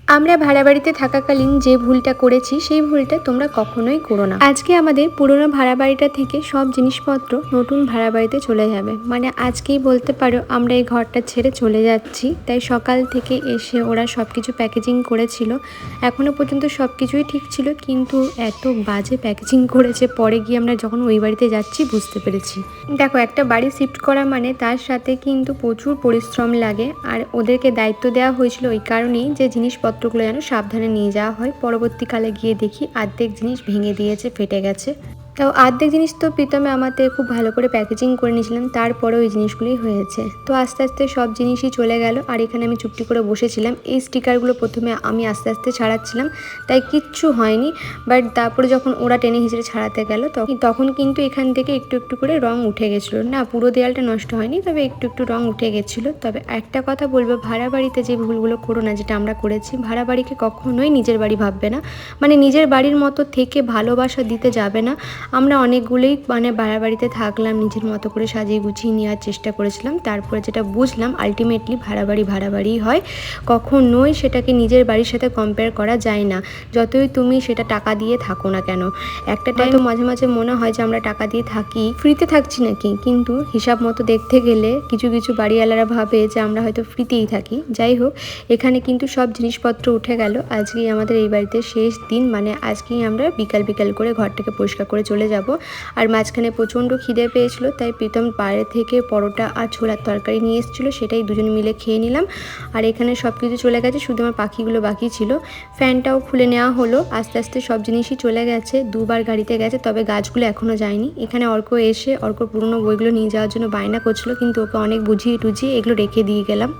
আমরা ভাড়া বাড়িতে থাকাকালীন যে ভুলটা করেছি সেই ভুলটা তোমরা কখনোই করো না। আজকে আমাদের পুরনো ভাড়া বাড়িটা থেকে সব জিনিসপত্র নতুন ভাড়া বাড়িতে চলে যাবে, মানে আজকেই বলতে পারো আমরা এই ঘরটা ছেড়ে চলে যাচ্ছি। তাই সকাল থেকে এসে ওরা সব কিছু প্যাকেজিং করেছিল, এখনো পর্যন্ত সব কিছুই ঠিক ছিল, কিন্তু এত বাজে প্যাকেজিং করেছে পরে গিয়ে আমরা যখন ওই বাড়িতে যাচ্ছি বুঝতে পেরেছি। দেখো, একটা বাড়ি শিফট করা মানে তার সাথে কিন্তু প্রচুর পরিশ্রম লাগে, আর ওদেরকে দায়িত্ব দেওয়া হয়েছিল ওই কারণেই যে জিনিসপত্রগুলো যেন সাবধানে নিয়ে যাওয়া হয়। পরবর্তীকালে গিয়ে দেখি অর্ধেক জিনিস ভেঙে দিয়েছে, ফেটে গেছে। তাও অর্ধেক জিনিস তো প্রীতমে আমাদের খুব ভালো করে প্যাকেজিং করে নিয়েছিলাম, তারপরে ওই জিনিসগুলি হয়েছে। তো আস্তে আস্তে সব জিনিসই চলে গেল, আর এখানে আমি চুপটি করে বসেছিলাম। এই স্টিকারগুলো প্রথমে আমি আস্তে আস্তে ছাড়াচ্ছিলাম, তাই কিচ্ছু হয়নি। বাট তারপরে যখন ওরা টেনে হিঁচড়ে ছাড়াতে গেল তখন কিন্তু এখান থেকে একটু একটু করে রং উঠে গেছিলো। না, পুরো দেয়ালটা নষ্ট হয়নি, তবে একটু একটু রং উঠে গেছিলো। তবে একটা কথা বলবো, ভাড়া বাড়িতে যে ভুলগুলো করো না, যেটা আমরা করেছি, ভাড়া বাড়িকে কখনোই নিজের বাড়ি ভাববে না, মানে নিজের বাড়ির মতো থেকে ভালোবাসা দিতে যাবে না। আমরা অনেকগুলোই ভাড়া বাড়িতে থাকলাম, নিজের মতো করে সাজিয়ে গুছিয়ে নেওয়ার চেষ্টা করেছিলাম। তারপরে যেটা বুঝলাম, আলটিমেটলি ভাড়া বাড়িই হয়, কখনোই সেটাকে নিজের বাড়ির সাথে কম্পেয়ার করা যায় না, যতই তুমি সেটা টাকা দিয়ে থাকো না কেন। একটা টাইম মাঝে মাঝে মনে হয় যে আমরা টাকা দিয়ে থাকি, ফ্রিতে থাকছি নাকি, কিন্তু হিসাব মতো দেখতে গেলে কিছু কিছু বাড়িওয়ালারা ভাবে যে আমরা হয়তো ফ্রিতেই থাকি। যাই হোক, এখানে কিন্তু সব জিনিসপত্র উঠে গেল। আজকেই আমাদের এই বাড়িতে শেষ দিন, মানে আজকেই আমরা বিকাল করে ঘরটাকে পরিষ্কার করে চলে যাব। আর মাঝখানে প্রচণ্ড খিদে পেয়েছিল, তাই প্রীতম বাইরে থেকে পরোটা আর ছোলার তরকারি নিয়ে এসেছিলো, সেটাই দুজন মিলে খেয়ে নিলাম। আর এখানে সব কিছু চলে গেছে, শুধু আমার পাখিগুলো বাকি ছিল। ফ্যানটাও খুলে নেওয়া হলো। আস্তে আস্তে সব জিনিসই চলে গেছে, দুবার গাড়িতে গেছে, তবে গাছগুলো এখনও যায়নি। এখানে অর্ক এসে অর্কর পুরনো বইগুলো নিয়ে যাওয়ার জন্য বায়না করছিল, কিন্তু ওকে অনেক বুঝিয়ে টুঝিয়ে এগুলো রেখে দিয়ে গেলাম।